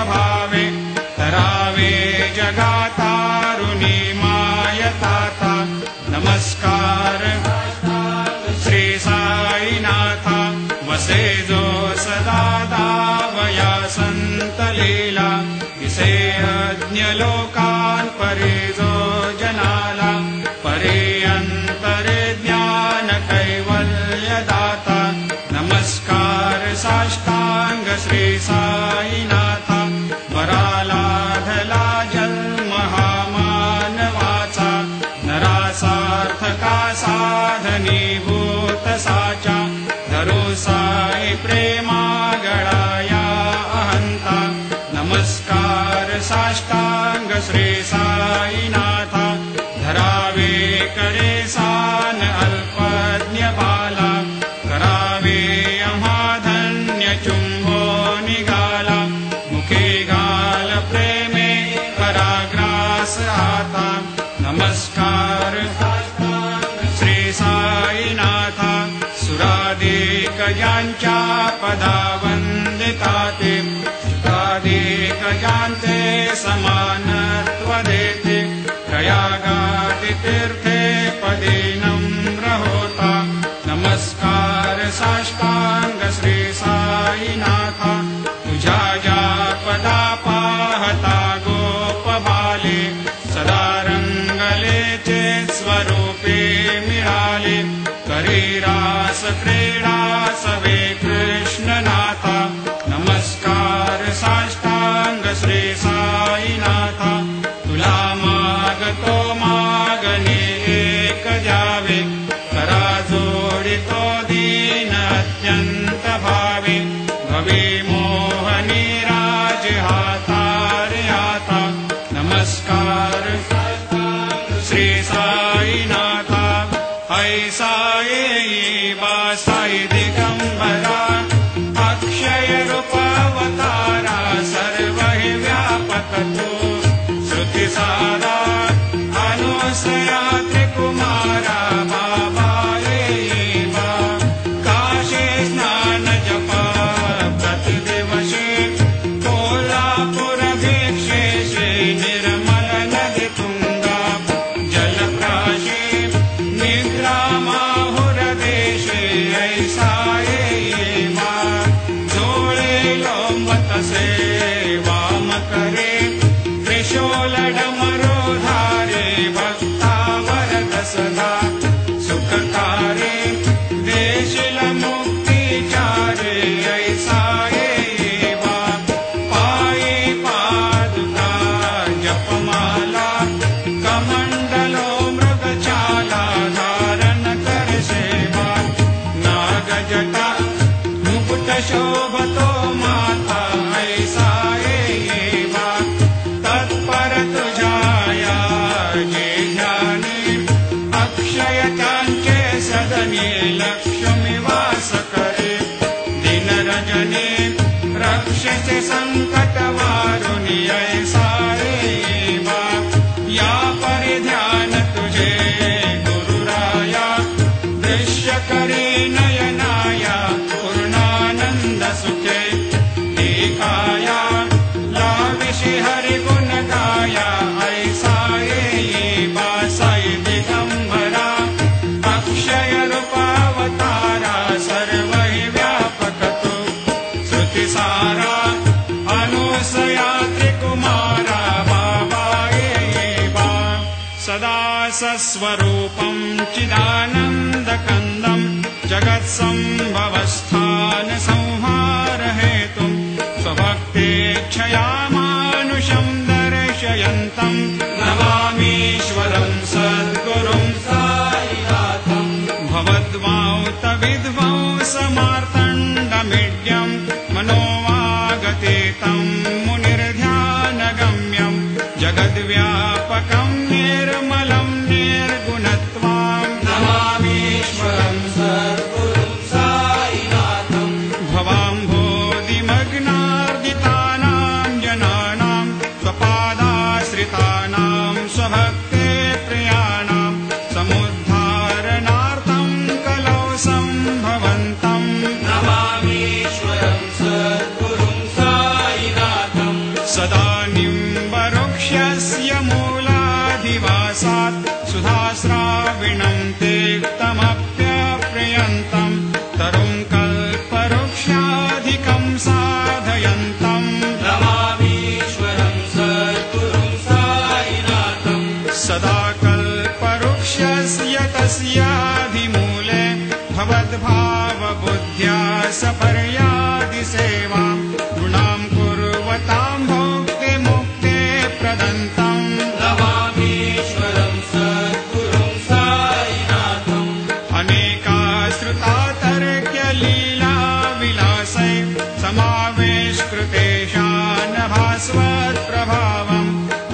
स्वभावे तरावे जगातारुणी मायताता नमस्कार श्री साईनाथ वसे जो सदा दावया संत लीला इसे अज्ञ लोकान परे जो जनाला परे अंतरे ज्ञान कैवल्य दाता नमस्कार साष्टांग श्री साईनाथ वरालाधला जन्म हा मानवाचा नरासार्थका साधनीभूत साचा धरो साई प्रेमा गळाया अहंता नमस्कार साष्टांग श्री साईनाथ धरावे करे सान अल्पज्ञ बाला करावे अमाधन्य चुंबो निगाला मुखे गाल प्रेमे कराग्रास आता नमस्कार श्री साईनाथ सुरादिक यांच्या पदा वंदिताते सुरादिक यांचे समानत्व देते प्रयागादि तीर्थे पदे नम्र होता नमस्कार साष्टांग श्री साईनाथ तुझ्या या पदा पाहता गोप बाले सदा रंगलेचे स्वरूपे मिळाले करी रास क्रीडा सवे कृष्णनाथ नमस्कार साष्टांग श्री साईनाथ तुला मागतो मागणे एक द्यावे करा जोडितो दीन अत्यंत भावे भवे मोहनी राज हातारे आता नमस्कार श्री साईनाथ ऐसा येई बा साई दिगंबरा अक्षय रूपावतारा सर्व हि व्यापक तू श्रुति सारा अनुसया त्रिकुमारा बाबा येई बा काशी स्नान जपा प्रतिदिवशी कोल्हापुर भिक्षेशे निर्मल नदी तुंगा जलप्राशी निद्रा माहुर देशे ऐसा येई बा जोळे लोंबतसे वाम करे त्रिशूल डमरू धारे भक्ता वरद सदा सुखकारे देशिल मुक्तिचारे ऐसा येई बा पायी पादुका जपमाला कमंडलो मृगचाला धारण कर सेवा नागजटा मुकुट शोभतो माथा ऐसा येई बा तत्पर तुझाया जे ध्यानी अक्षय त्यांचे सदनी लक्ष्मी वास करे दिन रजनी रक्षसे संकट वारुणी ऐसा येई बा या परिध्यान तुझे गुरुराया दृश्य करी नयनाया पूर्णानंद सुखे एकाया लाविषि हरि गुण गाया ऐसा येई बा साई दिगंबरा अक्षय रूपावतारा सर्व हि व्यापक तू श्रुति सारा अनुसया त्रिकुमारा बाबा येई बा सदा सस्वरूपं चिदानन्दकन्दं जगत्सम्भवस्थान संहार हेतुं स्वभक्तेच्छया मानुषं दर्शयन्तं नमामीश्वरं सद्गुरुं साईनाथं भवद्वांत विध्वंसमार्तण्डमीड्यं मनोवागतीतं मुनिर्ध्यानगम्यं जगद्व्यापकं निर्मलं निर्गुणत्वां नमामीश्वरं सद्गुरुं साईनाथं भवाम्भोधिमग्नार्दितानां प्रवासात् सुधास्राविणं तेक्तमप्यप्रियन्तम् तरुं कल्पवृक्षाधिकं साधयन्तम् नमामीश्वरं सद्गुरुं साईनाथम् सदा कल्पवृक्षस्य तस्याधिमूले भवद्भावबुद्ध्या सपर्यादि सेवां नृणां कुर्वतां भोक्तिमुक्ते प्रदन्तम् नमामीश्वरं सद्गुरुं साईनाथम् अनेकाश्रुता तर्क्यलीलाविलासै समावेशकृतेशान् भास्वत्प्रभावम्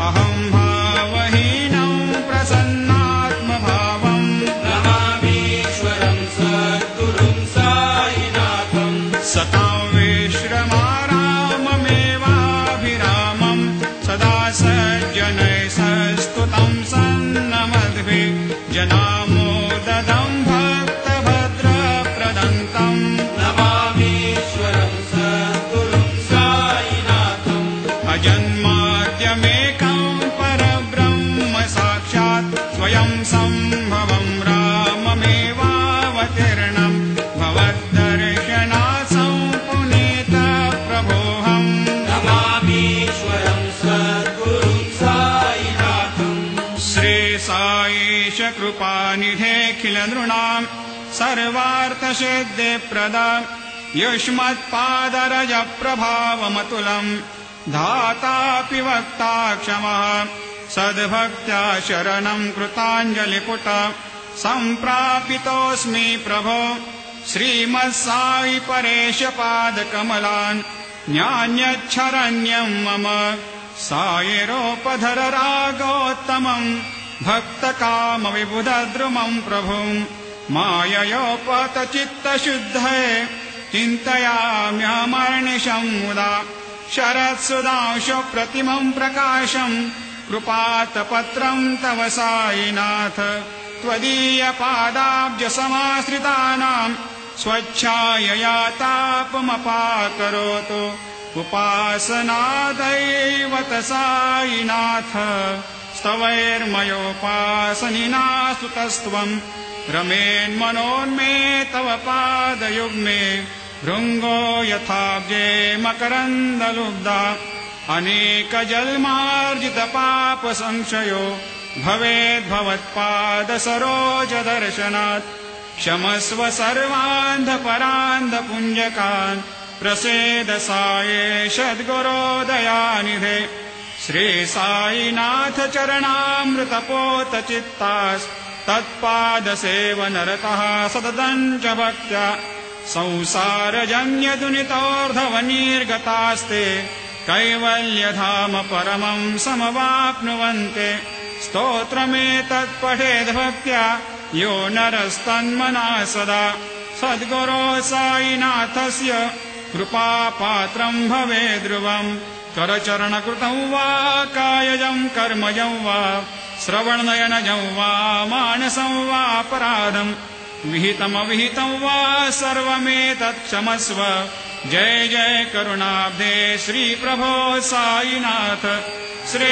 अहं भावहीनं प्रसन्नात्मभावम् नमामीश्वरं सद्गुरुं साईनाथम् सतां विश्रमाराममेवाभिरामम् सदा सज्जनैः सस्तुतं सन्नमद्भिः जनामोददं भक्तभद्रप्रदन्तम् नमामीश्वरं सद्गुरुं साईनाथम् अजन्माद्यमेकं परब्रह्म साक्षात् स्वयं सम्भवं राममेवावतीर्णं भवद्दर्शनात् सम्पुनीतप्रभोऽहम् नमामीश्वरं सद्गुरुं साईनाथम् श्रीसाईश कृपानिधेऽखिलनृणां सर्वार्थसिद्धिप्रदा युष्मत्पादरजप्रभावमतुलं धातापि वक्ता क्षमः सद्भक्त्या शरणं कृताञ्जलिपुट सम्प्रापितोऽस्मि प्रभो श्रीमत्साई परेशपादकमलान् न्यान्यच्छरण्यं मम सायिरोपधर रागोत्तमम् भक्तकामविबुधद्रुमं प्रभुं माययोपतचित्तशुद्धये चिन्तयाम्यहमर्निशं मुदा शरत्सुधांशुप्रतिमं प्रकाशं कृपातपत्रं तव साईनाथ त्वदीयपादाब्जसमाश्रितानां स्वच्छायया तापमपाकरोतु उपासनादैवत साईनाथ स्तवैर्मयोपासनिना स्तुतस्त्वं रमेन्मनोन्मे तव पादयुग्मे भृङ्गो यथाब्जे मकरन्दलुब्धा अनेकजन्मार्जितपापसंशयो भवेद्भवत्पादसरोजदर्शनात् क्षमस्व सर्वान्धपरान्धपुञ्जकान् प्रसेद साये सद्गुरोदयानिधे श्रीसाईनाथ चरणामृतपोतचित्तास्तत्पादसेवनरतः सततं च भक्त्या संसारजन्यदुनितोर्धवनिर्गतास्ते कैवल्यधाम परमं समवाप्नुवन्ते स्तोत्रमेतत्पठेद्भक्त्या यो नरस्तन्मनः सदा सद्गुरो साईनाथस्य कृपापात्रं भवेद्ध्रुवम् करचरणकृतं वा कायजं कर्मजं वा श्रवणनयनजं वा मानसं वापराधं विहितमविहितं वा सर्वमेतत् क्षमस्व जय जय करुणाब्धे श्रीप्रभो साईनाथ श्री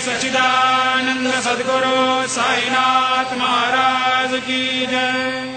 सच्चिदानंद सद्गुरु साईनाथ महाराज की जय।